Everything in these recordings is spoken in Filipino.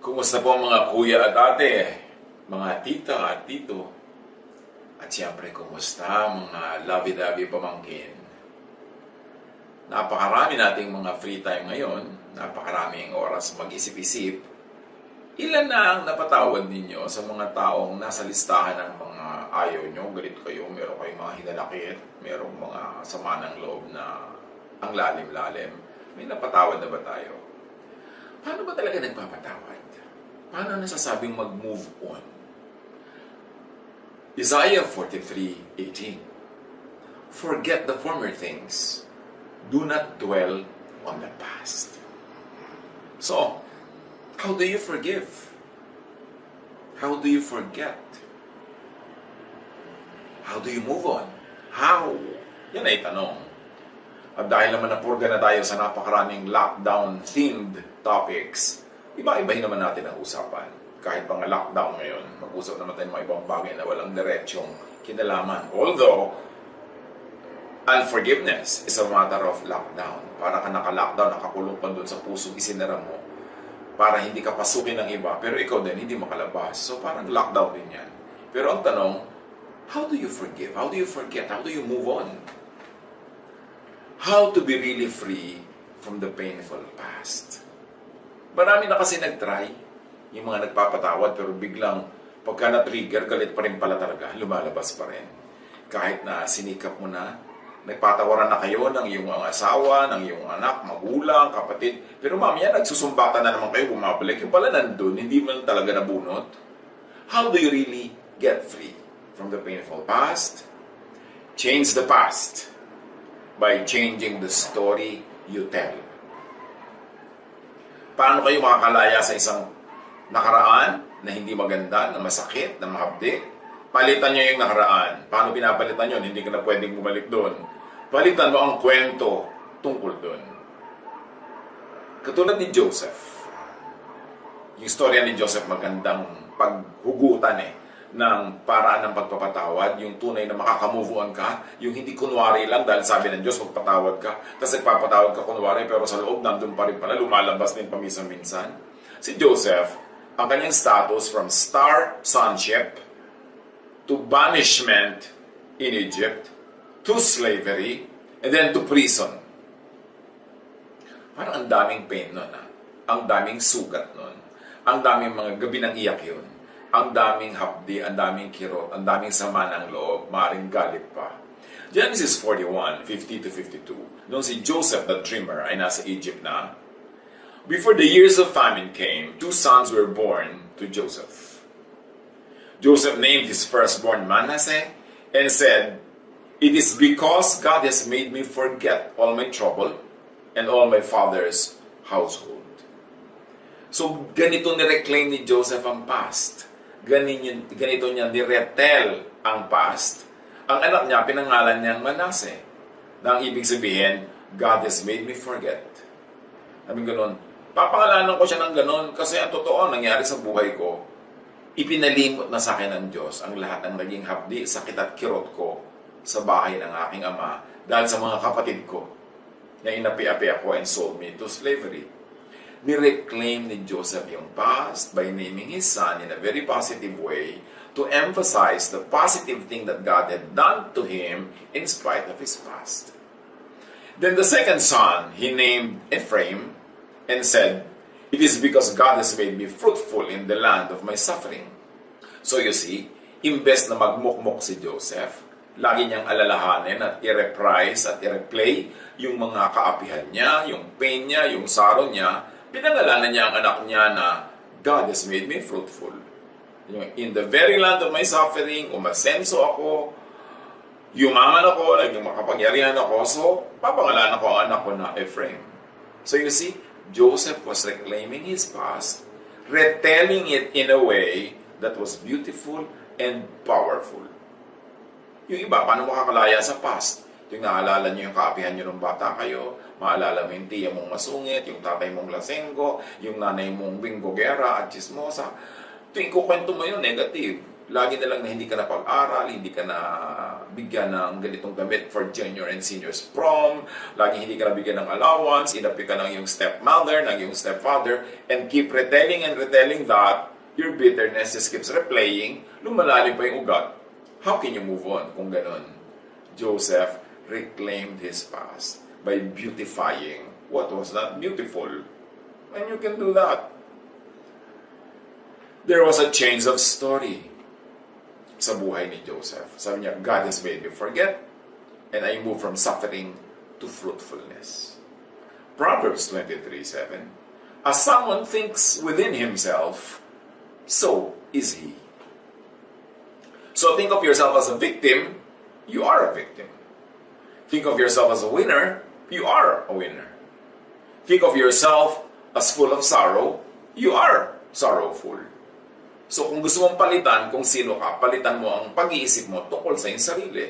Kumusta po mga kuya at ate, mga tita at tito, at siyempre kumusta mga lovey-dovey pamangkin. Napakarami nating mga free time ngayon, napakaraming oras mag-isip-isip. Ilan na ang napatawad ninyo sa mga taong nasa listahan ng mga ayaw nyo, galit kayo, meron kayong mga hinanakit, merong mga sama ng loob na ang lalim-lalim. May napatawad na ba tayo? Paano ba talaga nagpapatawad? Paano nasasabing mag-move on? Isaiah 43:18. Forget the former things. Do not dwell on the past. So, how do you forgive? How do you forget? How do you move on? How? Yan ay tanong. At dahil naman napurga na tayo sa napakaraming lockdown-themed topics, iba-ibahin naman natin ang usapan. Kahit pa nga lockdown ngayon, mag-usap naman tayo ng mga ibang bagay na walang diretsyong kinalaman. Although, unforgiveness is a matter of lockdown. Para ka naka-lockdown, nakakulong pa doon sa pusong isinara mo para hindi ka pasukin ng iba, pero ikaw din hindi makalabas. So parang lockdown din yan. Pero ang tanong, how do you forgive? How do you forget? How do you move on? How to be really free from the painful past? Marami na kasi nag-try, yung mga nagpapatawad, pero biglang pagka na-trigger, galit pa rin pala talaga, lumalabas pa rin. Kahit na sinikap mo na, nagpatawaran na kayo ng iyong asawa, ng iyong anak, magulang, kapatid, pero mamaya nagsusumbatan na naman kayo, bumabalik, yung pala nandun, hindi man talaga nabunot. How do you really get free from the painful past? Change the past by changing the story you tell. Paano kayo makakalaya sa isang nakaraan na hindi maganda, na masakit, na mahabdi? Palitan nyo yung nakaraan. Paano pinapalitan nyo? Hindi ka na pwedeng bumalik doon. Palitan mo ang kwento tungkol doon. Katulad ni Joseph. Yung storya ni Joseph magandang paghugutan ng paraan ng pagpapatawad, yung tunay na makaka-move on ka, yung hindi kunwari lang dahil sabi ng Diyos magpatawad ka, tapos nagpapatawad ka kunwari pero sa loob nandun pa rin pala, lumalabas din paminsan-minsan. Si Joseph, ang kanyang status from star sonship to banishment in Egypt, to slavery, and then to prison. Parang ang daming pain nun, ang daming sugat nun, ang daming mga gabi ng iyak yun. Ang daming hapdi, ang daming kirot, ang daming sama ng loob, maaaring galit pa. Genesis 41:50-52. Noong si Joseph the dreamer ay nasa Egypt na, before the years of famine came, 2 sons were born to Joseph. Joseph named his firstborn Manasseh and said, "It is because God has made me forget all my trouble and all my father's household." So ganito ni-reclaim ni Joseph ang past. Ganito niya niretel ang past. Ang anak niya, pinangalan niyang Manasseh. Na ang ibig sabihin, God has made me forget. Sabi ganun, papangalanan ko siya ng ganun kasi ang totoo nangyari sa buhay ko, ipinalimot na sa akin ng Diyos ang lahat ng naging hapdi, sakit at kirot ko sa bahay ng aking ama dahil sa mga kapatid ko na inapi-api ako and sold me to slavery. Ni-reclaim ni Joseph yung past by naming his son in a very positive way to emphasize the positive thing that God had done to him in spite of his past. Then the second son, he named Ephraim and said, "It is because God has made me fruitful in the land of my suffering." So you see, imbes na magmukmok si Joseph, lagi niyang alalahanin at i-reprise at i-replay yung mga kaapihan niya, yung pain niya, yung sorrow niya. Pinangalanan niya ang anak niya na God has made me fruitful. In the very land of my suffering, umasenso ako, yumaman ako, naging makapangyarihan ako, so papangalanan ko ang anak ko na Ephraim. So you see, Joseph was reclaiming his past, retelling it in a way that was beautiful and powerful. Yung iba, paano makakalaya sa past? Yung naalala nyo yung kaapihan nyo nung bata kayo, maalala mo yung tiya mong masungit, yung tatay mong lasenggo, yung nanay mong binggogera at chismosa. Tuwing kukwento mo yun, negative. Lagi na lang na hindi ka na pag-aral, hindi ka na bigyan ng ganitong gamit for junior and seniors prom, lagi hindi ka na bigyan ng allowance, inapi ka ng iyong stepmother, ng iyong stepfather, and keep retelling and retelling that, your bitterness just keeps replaying, lumalalim pa yung ugat. How can you move on kung ganon? Joseph reclaimed his past by beautifying what was not beautiful. And you can do that. There was a change of story sa buhay ni Joseph. Sabi niya, God has made me forget, and I move from suffering to fruitfulness. Proverbs 23:7. As someone thinks within himself, so is he. So think of yourself as a victim, you are a victim. Think of yourself as a winner, you are a winner. Think of yourself as full of sorrow, you are sorrowful. So kung gusto mong palitan kung sino ka, palitan mo ang pag-iisip mo tungkol sa iyong sarili.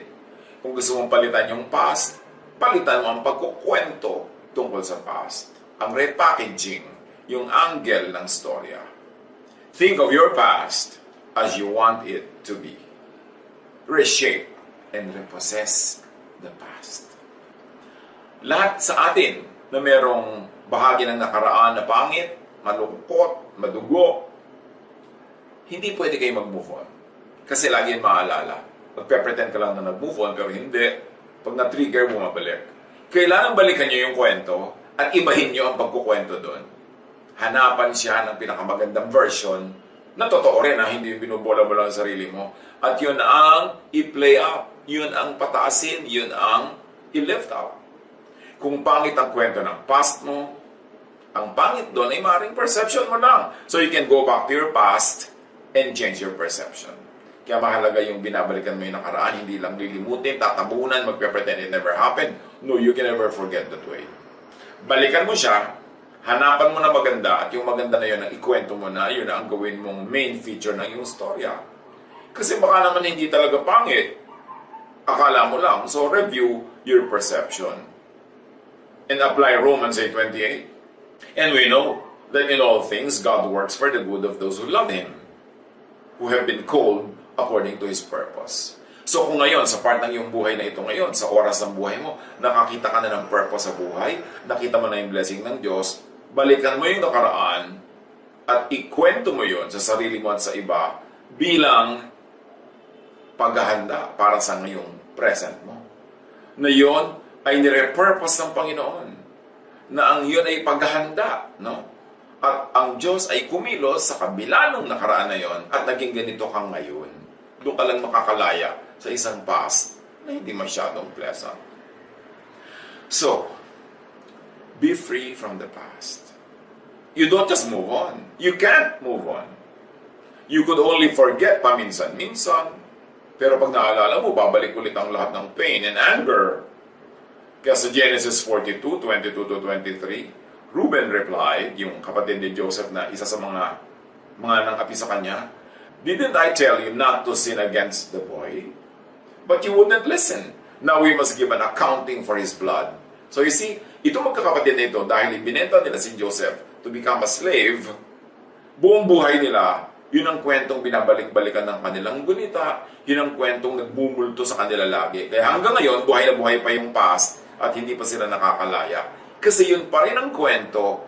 Kung gusto mong palitan yung past, palitan mo ang pagkukwento tungkol sa past. Ang repackaging, yung angle ng storya. Think of your past as you want it to be. Reshape and repossess the past. Lahat sa atin na merong bahagi ng nakaraan na pangit, malungkot, madugo, hindi pwede kayo mag-move on. Kasi lagi yung maalala. Magpe-pretend ka lang na nag-move on, pero hindi. Pag na-trigger, bumabalik. Kailangan balikan nyo yung kwento at ibahin nyo ang pagkukwento doon. Hanapan siya ng pinakamagandang version na totoo rin, hindi yung binubola mo lang ang sarili mo. At yun ang i-play up. Yun ang pataasin. Yun ang i-lift up. Kung pangit ang kwento ng past mo, ang pangit doon ay maaaring perception mo lang. So you can go back to your past and change your perception. Kaya mahalaga yung binabalikan mo yung nakaraan, hindi lang lilimutin, tatabunan, magpe-pretend it never happened. No, you can never forget that way. Balikan mo siya, hanapan mo na maganda, at yung maganda na yun, ang ikwento mo na, yun na ang gawin mong main feature ng yung storya. Kasi baka naman hindi talaga pangit. Akala mo lang. So review your perception. And apply Romans 8:28. And we know that in all things, God works for the good of those who love Him, who have been called according to His purpose. So kung ngayon, sa part ng iyong buhay na ito ngayon, sa oras ng buhay mo, nakakita ka na ng purpose sa buhay, nakita mo na yung blessing ng Diyos, balikan mo yung nakaraan at ikwento mo yun sa sarili mo at sa iba bilang paghahanda para sa ngayong present mo. Na yun ay nire-purpose ng Panginoon. Na ang yun ay paghahanda, no? At ang Diyos ay kumilos sa kabila ng nakaraan na yon at naging ganito ka ngayon. Doon ka lang makakalaya sa isang past na hindi masyadong pleasant. So, be free from the past. You don't just move on. You can't move on. You could only forget paminsan-minsan. Pero pag naalala mo, babalik ulit ang lahat ng pain and anger. Kaya sa Genesis 42:22-23, Reuben replied, yung kapatid ni Joseph na isa sa mga nangapi sa kanya, "Didn't I tell you not to sin against the boy? But you wouldn't listen. Now we must give an accounting for his blood." So you see, itong magkakapatid na ito, dahil ibinenta nila si Joseph to become a slave, buong buhay nila, yun ang kwentong binabalik-balikan ng kanilang gunita, yun ang kwentong nagbumulto sa kanila lagi. Kaya hanggang ngayon, buhay na buhay pa yung past at hindi pa sila nakakalaya. Kasi yun pa rin ang kwento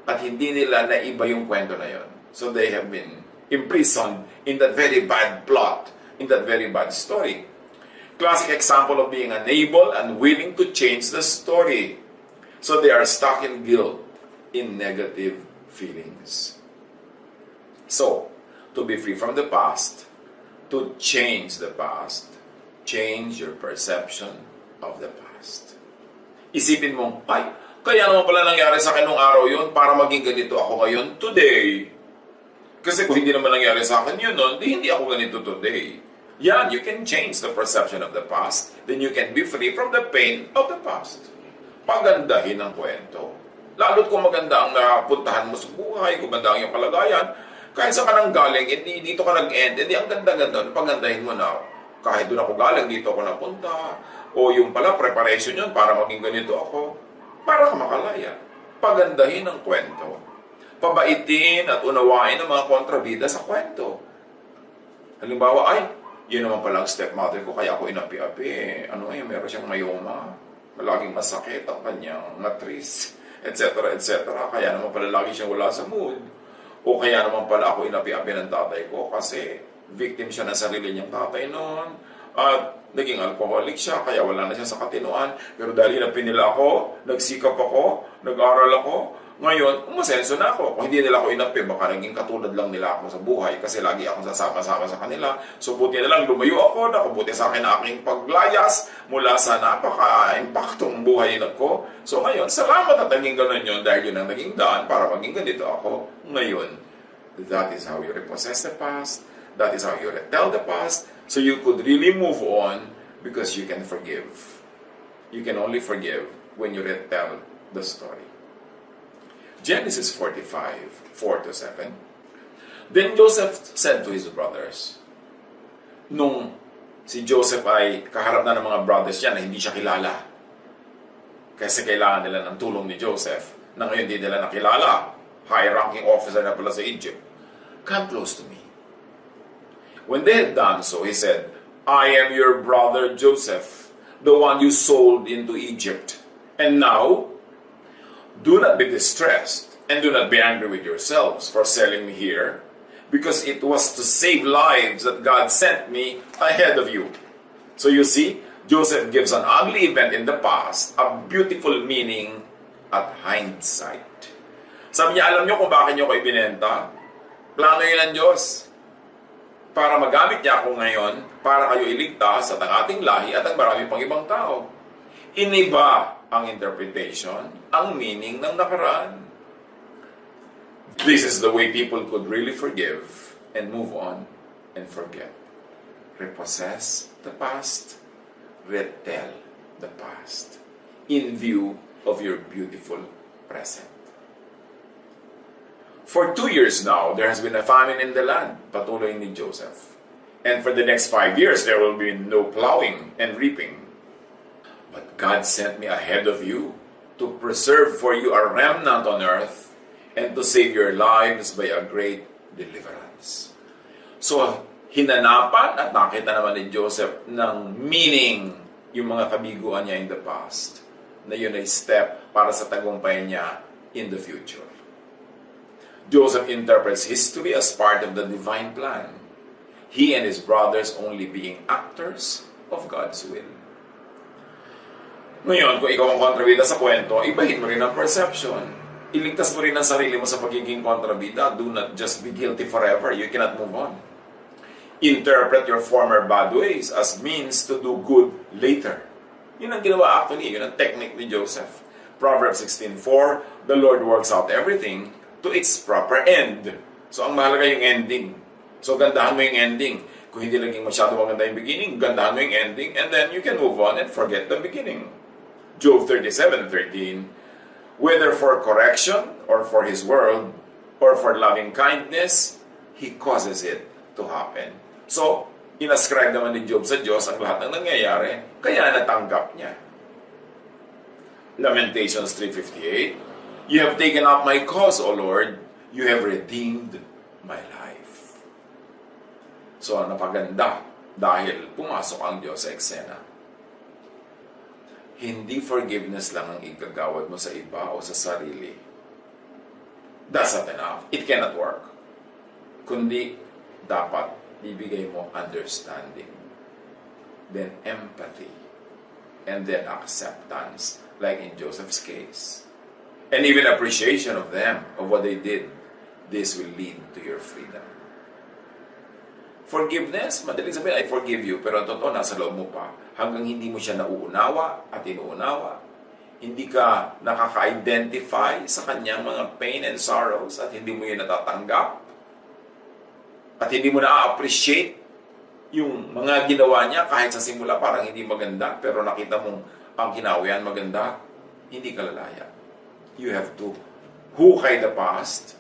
at hindi nila naiba yung kwento na yun. So they have been imprisoned in that very bad plot, in that very bad story. Classic example of being unable and willing to change the story. So they are stuck in guilt, in negative feelings. So, to be free from the past, to change the past, change your perception of the past. Isipin mo, ay, kaya naman pala nangyari sa akin nung araw yun para maging ganito ako ngayon today. Kasi kung hindi naman nangyari sa akin yun nun, hindi ako ganito today. Yan, you can change the perception of the past, then you can be free from the pain of the past. Pagandahin ang kwento. Lalo't kung maganda ang napuntahan mo sa buhay, kung maganda ang iyong kalagayan, kahit sa kanang galing, hindi dito ka nag-end, hindi ang ganda-ganda, pagandahin mo na, kahit doon ako galing, dito ako napunta, o yung pala, preparation yun para maging ganito ako, para ka makalaya. Pagandahin ang kwento. Pabaitin at unawain ang mga kontrabida sa kwento. Halimbawa, ay, yun naman pala ang stepmother ko, kaya ako inapi-api. Meron siyang mayoma. Laging masakit ang kanyang matris, etc. etc. Kaya naman pala lagi siyang wala sa mood. O kaya naman pala ako inapi-api ng tatay ko kasi victim siya ng sarili niyang tatay noon. At naging alcoholic siya, kaya wala na siya sa katinuan. Pero dahil inapin nila ako, nagsikap ako, nag-aral ako, ngayon, umasenso na ako. Kung hindi nila ako inapi, baka naging katulad lang nila ako sa buhay kasi lagi akong sasama-sama sa kanila. So, buti na lang lumayo ako, nakabuti sa akin ang aking paglayas mula sa napaka-impaktong buhay ko. So, ngayon, salamat at naging ganun yun dahil yun ang naging daan para maging ganito ako ngayon. That is how you repossess the past. That is how you retell the past. So, you could really move on because you can forgive. You can only forgive when you retell the story. Genesis 45, 4-7. Then Joseph said to his brothers, nung si Joseph ay kaharap na ng mga brothers niya na hindi siya kilala, kasi kailangan nila ng tulong ni Joseph, na ngayon hindi nila nakilala, high-ranking officer na pala sa Egypt, come close to me. When they had done so, he said, I am your brother Joseph, the one you sold into Egypt. And now, do not be distressed, and do not be angry with yourselves for selling me here, because it was to save lives that God sent me ahead of you. So you see, Joseph gives an ugly event in the past a beautiful meaning at hindsight. Sabi niya, alam niyo kung bakit niyo ko ibinenta? Plano yun ng Diyos. Para magamit niya ako ngayon, para kayo iligtas at ang ating lahi at ang marami pang ibang tao. Iniba ang interpretation, ang meaning ng nakaraan. This is the way people could really forgive and move on and forget. Repossess the past, retell the past in view of your beautiful present. For 2 years now, there has been a famine in the land, patuloy ni Joseph. And for the next 5 years, there will be no plowing and reaping. But God sent me ahead of you to preserve for you a remnant on earth and to save your lives by a great deliverance. So, hinanapan at nakita naman ni Joseph ng meaning yung mga kabiguan niya in the past, na yun ay step para sa tagumpay niya in the future. Joseph interprets history as part of the divine plan. He and his brothers only being actors of God's will. Ngayon, kung ikaw ang kontrabida sa kwento, ibahin mo rin ang perception. Iligtas mo rin ang sarili mo sa pagiging kontrabida. Do not just be guilty forever. You cannot move on. Interpret your former bad ways as means to do good later. Yun ang ginawa actually. Yun ang technique ni Joseph. Proverbs 16:4, the Lord works out everything to its proper end. So, ang mahalaga yung ending. So, gandahan mo yung ending. Kung hindi naging masyado maganda yung beginning, gandahan mo yung ending, and then you can move on and forget the beginning. Job 37:13, whether for correction or for his word or for loving kindness, he causes it to happen. So, inascribe naman ni Job sa Diyos ang lahat ng nangyayari, kaya natanggap niya. Lamentations 3:58, you have taken up my cause, O Lord, you have redeemed my life. So, napaganda dahil pumasok ang Diyos sa eksena. Hindi forgiveness lang ang igagawad mo sa iba o sa sarili. That's not enough. It cannot work. Kundi, dapat ibigay mo understanding, then empathy, and then acceptance, like in Joseph's case. And even appreciation of them, of what they did. This will lead to your freedom. Forgiveness, madaling sabihin, I forgive you, pero ang totoo, nasa loob mo pa. Hanggang hindi mo siya nauunawa at inuunawa, hindi ka nakaka-identify sa kanyang mga pain and sorrows at hindi mo yun natatanggap at hindi mo na-appreciate yung mga ginawa niya kahit sa simula parang hindi maganda, pero nakita mong ang kinawian maganda, hindi ka lalaya. You have to hukay the past,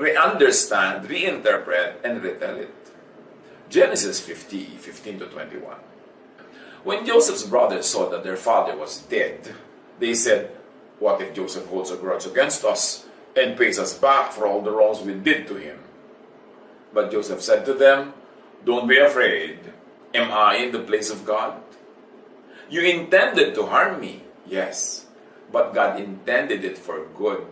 re-understand, reinterpret, and retell it. Genesis 50:15-21. When Joseph's brothers saw that their father was dead, they said, what if Joseph holds a grudge against us and pays us back for all the wrongs we did to him? But Joseph said to them, Don't be afraid. Am I in the place of God? You intended to harm me, yes, but God intended it for good,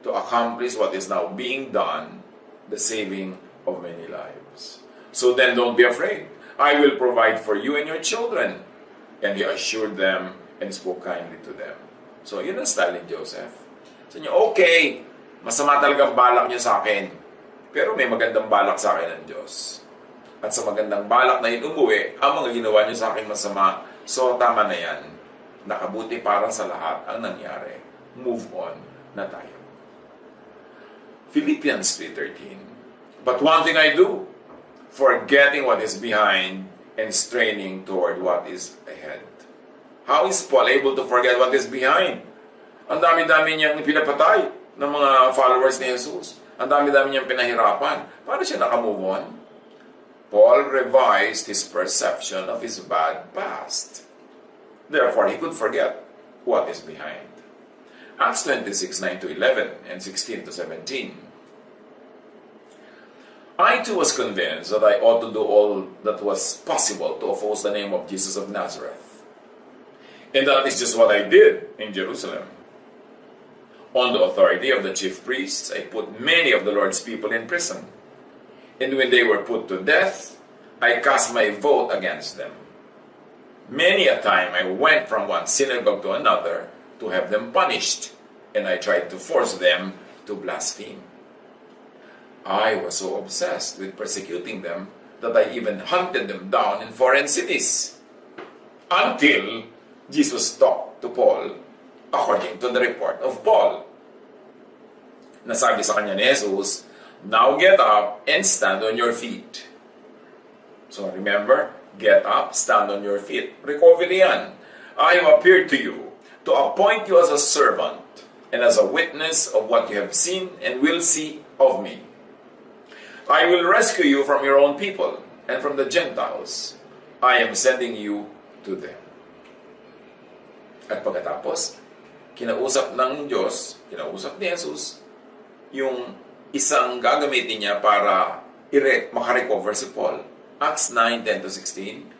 to accomplish what is now being done, the saving of many lives. So then don't be afraid. I will provide for you and your children. And he assured them and spoke kindly to them. So yun ang style ni Joseph. So niya, okay, masama talagang balak niyo sa akin, pero may magandang balak sa akin ng Diyos. At sa magandang balak na yun umuwi, ang mga ginawa niyo sa akin masama, so tama na yan. Nakabuti para sa lahat ang nangyari. Move on na tayo. Philippians 3:13. But one thing I do, forgetting what is behind and straining toward what is ahead. How is Paul able to forget what is behind? Ang dami-dami niyang pinapatay ng mga followers ni Jesus. Ang dami-dami niyang pinahirapan. Paano siya nakamove on? Paul revised his perception of his bad past. Therefore, he could forget what is behind. Acts 26, 9-11 and 16-17. I too was convinced that I ought to do all that was possible to oppose the name of Jesus of Nazareth. And that is just what I did in Jerusalem. On the authority of the chief priests, I put many of the Lord's people in prison. And when they were put to death, I cast my vote against them. Many a time I went from one synagogue to another to have them punished, and I tried to force them to blaspheme. I was so obsessed with persecuting them that I even hunted them down in foreign cities. Until Jesus talked to Paul according to the report of Paul. Nasabi sa kanya ni Jesus, now get up and stand on your feet. So remember, get up, stand on your feet. Recovery yan. I have appeared to you to appoint you as a servant and as a witness of what you have seen and will see of me. I will rescue you from your own people and from the Gentiles. I am sending you to them. At pagkatapos, kinausap ng Diyos, kinausap ni Jesus, yung isang gagamitin niya para makarecover si Paul. Acts 9:10-16.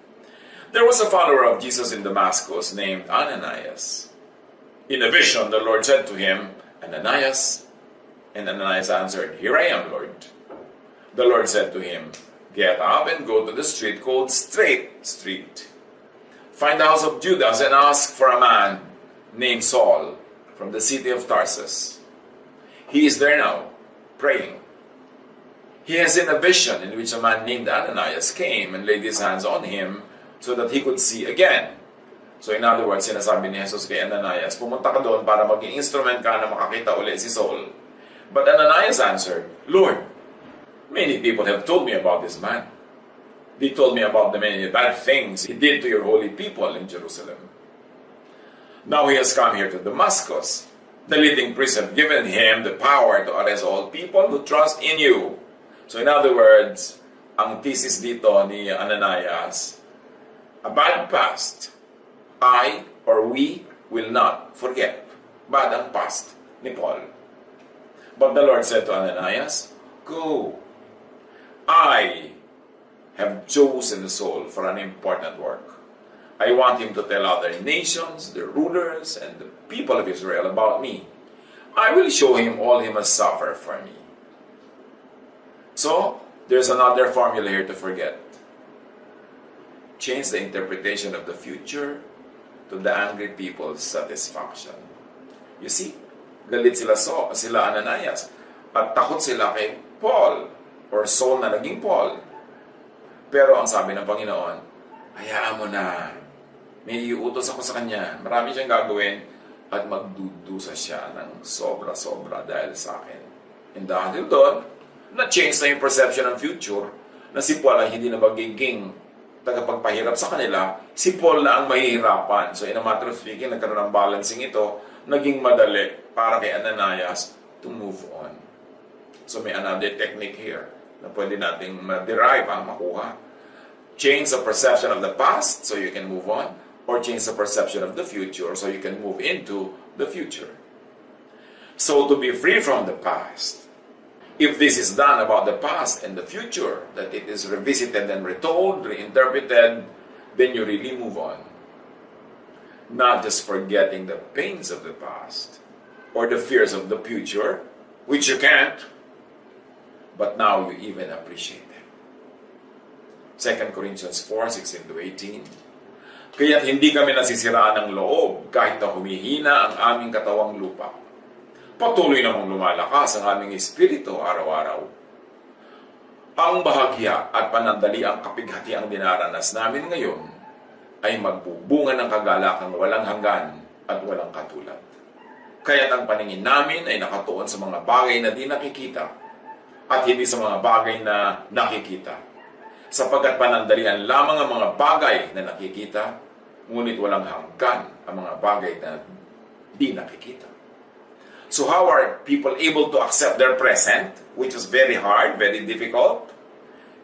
There was a follower of Jesus in Damascus named Ananias. In a vision, the Lord said to him, Ananias. And Ananias answered, Here I am, Lord. The Lord said to him, Get up and go to the street called Straight Street. Find the house of Judas and ask for a man named Saul from the city of Tarsus. He is there now, praying. He has seen a vision in which a man named Ananias came and laid his hands on him so that he could see again. So in other words, sinasabi ni Jesus kay Ananias, pumunta ka doon para maging instrument ka na makakita ulit si Saul. But Ananias answered, Lord, many people have told me about this man. They told me about the many bad things he did to your holy people in Jerusalem. Now he has come here to Damascus. The leading priests have given him the power to arrest all people who trust in you. So in other words, ang thesis dito ni Ananias, a bad past, I or we will not forget. Bad ang past ni Paul. But the Lord said to Ananias, Go. I have chosen Saul for an important work. I want him to tell other nations, the rulers, and the people of Israel about me. I will show him all he must suffer for me. So, there's another formula here to forget. Change the interpretation of the future to the angry people's satisfaction. You see, galit sila Ananias, at takot sila kay Paul, or Saul na naging Paul. Pero ang sabi ng Panginoon, hayaan mo na. May iutos ako sa kanya. Marami siyang gagawin at magdudusa siya ng sobra-sobra dahil sa akin. And dahil doon, na-change na yung perception ng future na si Paul ay hindi na magiging tagapagpahirap sa kanila, si Paul na ang mahihirapan. So in a matter of speaking, nagkaroon ng balancing ito, naging madali para kay Ananias to move on. So may another technique here na pwede nating ma-derive, makuha. Change the perception of the past so you can move on, or change the perception of the future so you can move into the future. So to be free from the past If this is done about the past and the future, that it is revisited and retold, reinterpreted, then you really move on. Not just forgetting the pains of the past or the fears of the future, which you can't, but now you even appreciate them. 2 Corinthians 4:16-18. Kaya't hindi kami nasisiraan ng loob kahit na humihina ang aming katawang lupa. Patuloy namang lumalakas ang aming espiritu araw-araw. Ang bahagya at panandali ang kapighati ang dinaranas namin ngayon ay magbubunga ng kagalakang walang hanggan at walang katulad. Kaya't ang paningin namin ay nakatuon sa mga bagay na di nakikita at hindi sa mga bagay na nakikita. Sapagkat panandalian lamang ang mga bagay na nakikita, ngunit walang hanggan ang mga bagay na di nakikita. So how are people able to accept their present, which is very hard, very difficult?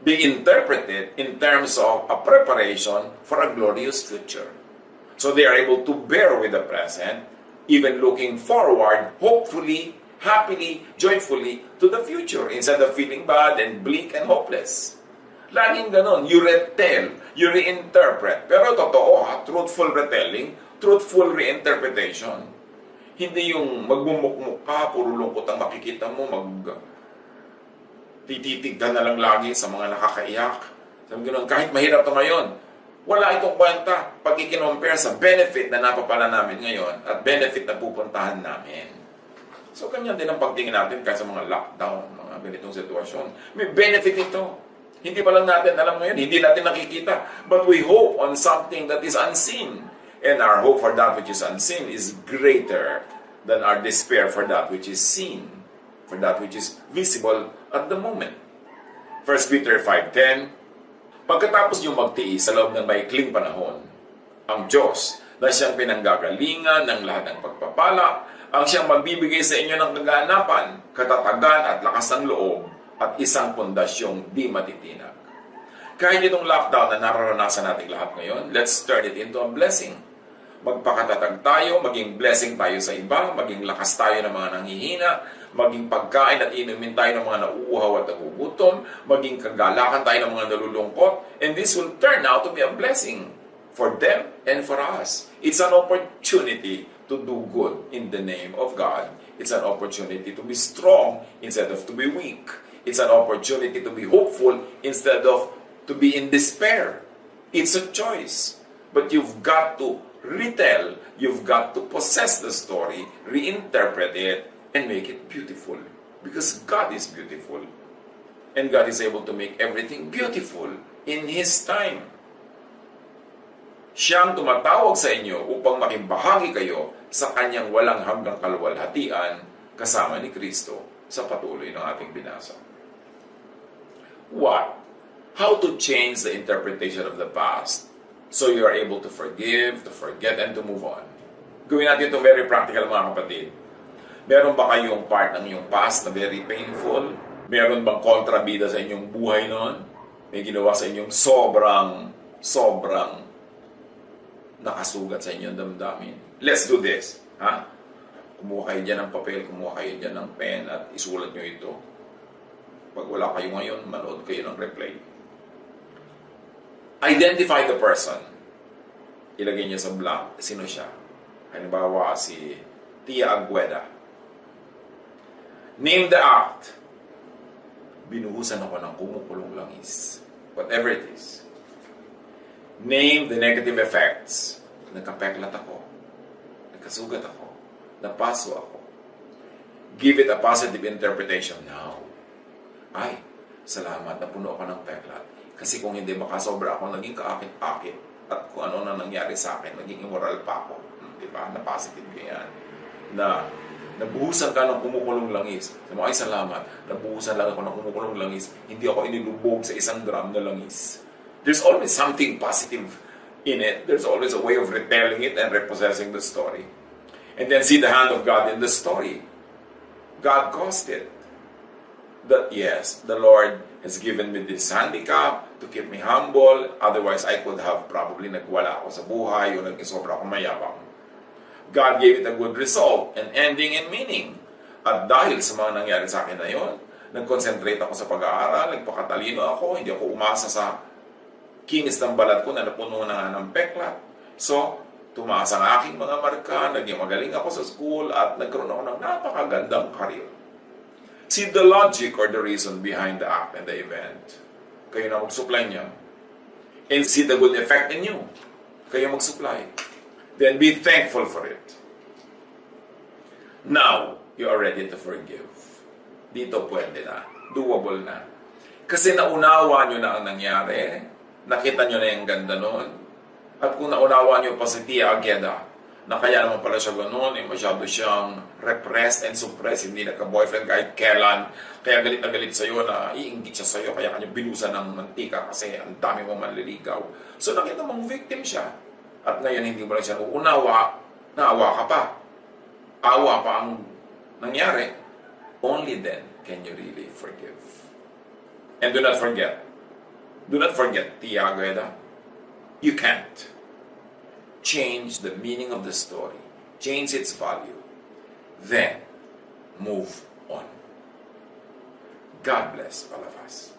Being interpreted in terms of a preparation for a glorious future. So they are able to bear with the present, even looking forward, hopefully, happily, joyfully to the future instead of feeling bad and bleak and hopeless. Laging ganon, you retell, you reinterpret. Pero totoo truthful retelling, truthful reinterpretation. Hindi yung magmumukmuk ka, puro lungkot ang makikita mo, tititig ka na lang lagi sa mga nakakaiyak. Sabi gano'n, kahit mahirap ito ngayon, wala itong kwenta pag i-compare sa benefit na napapala namin ngayon at benefit na pupuntahan namin. So, ganyan din ang pagtingin natin kahit sa mga lockdown, mga ganitong sitwasyon. May benefit ito. Hindi pa lang natin alam ngayon, hindi natin nakikita. But we hope on something that is unseen. And our hope for that which is unseen is greater than our despair for that which is seen, for that which is visible at the moment. 1 Peter 5:10. Pagkatapos niyong magtiis sa loob ng maikling panahon, ang Diyos na siyang pinanggagalingan ng lahat ng pagpapala, ang siyang magbibigay sa inyo ng kaganapan, katatagan at lakas ng loob, at isang pondasyong di matitinag. Kahit itong lockdown na nararanasan natin lahat ngayon, let's turn it into a blessing. Magpakatatag tayo, maging blessing tayo sa iba, maging lakas tayo ng mga nanghihina, maging pagkain at inumin tayo ng mga nauuhaw at nagugutom, maging kagalakan tayo ng mga nalulungkot, and this will turn out to be a blessing for them and for us. It's an opportunity to do good in the name of God. It's an opportunity to be strong instead of to be weak. It's an opportunity to be hopeful instead of to be in despair. It's a choice. But you've got to retell, you've got to possess the story, reinterpret it, and make it beautiful. Because God is beautiful. And God is able to make everything beautiful in His time. Siyang tumatawag sa inyo upang maging bahagi kayo sa Kanyang walang hanggang kaluwalhatian kasama ni Kristo sa patuloy ng ating binasa. What? How to change the interpretation of the past so you are able to forgive, to forget, and to move on. Gawin natin ito very practical, mga kapatid. Meron ba kayong part ng iyong past na very painful? Meron bang kontrabida sa inyong buhay noon? May ginawa sa inyong sobrang nakasugat sa inyong damdamin? Let's do this. Ha? Kumuha kayo dyan ng papel, kumuha kayo dyan ng pen at isulat nyo ito. Pag wala kayo ngayon, manood kayo ng replay. Identify the person. Ilagay niyo sa blank. Sino siya? Halimbawa, si Tia Agueda. Name the act. Binuhusan ako ng kumukulong langis. Whatever it is. Name the negative effects. Nagkapeklat ako. Nagkasugat ako. Napaso ako. Give it a positive interpretation now. Ay, salamat, napuno ako ng peklat. Kasi kung hindi, baka sobra ako naging kaakit-akit. At kung ano na nangyari sa akin, naging immoral pa ako. Diba? Na positive yan. Na nabuhusan ka ng kumukulong langis. Sabi mo, ay salamat, nabuhusan lang ako ng kumukulong langis. Hindi ako inilubog sa 1 gram na langis. There's always something positive in it. There's always a way of retelling it and repossessing the story. And then see the hand of God in the story. God caused it. That yes, the Lord has given me this handicap to keep me humble. Otherwise, I could have probably nagwala ako sa buhay o nag-isobra akong mayabang. God gave it a good result, an ending and meaning. At dahil sa mga nangyari sa akin na yon, nag-concentrate ako sa pag-aaral, nagpakatalino ako, hindi ako umasa sa kinis ng balat ko na napuno na ng peklat. So, tumaas ang aking mga marka, naging magaling ako sa school, at nagkaroon ako ng napakagandang career. See the logic or the reason behind the act and the event. Kayo na mag-supply niya. And see the good effect in you. Kayo mag-supply. Then be thankful for it. Now, you are ready to forgive. Dito pwede na. Doable na. Kasi naunawa nyo na ang nangyari. Nakita nyo na yung ganda nun. At kung naunawa nyo pa si Tia Ageda, na kaya naman pala siya ganun, masyado siyang repressed and suppressed, hindi nagka-boyfriend kahit kailan, kaya galit na galit sa'yo na iinggit siya sa'yo, kaya kanya binusan ng mantika kasi ang dami mong manliligaw. So nakita mong victim siya. At ngayon hindi mo lang siya uunawa, naawa ka pa. Awa pa ang nangyari. Only then can you really forgive. And do not forget, Tia Ageda, you can't change the meaning of the story, change its value, then move on. God bless all of us.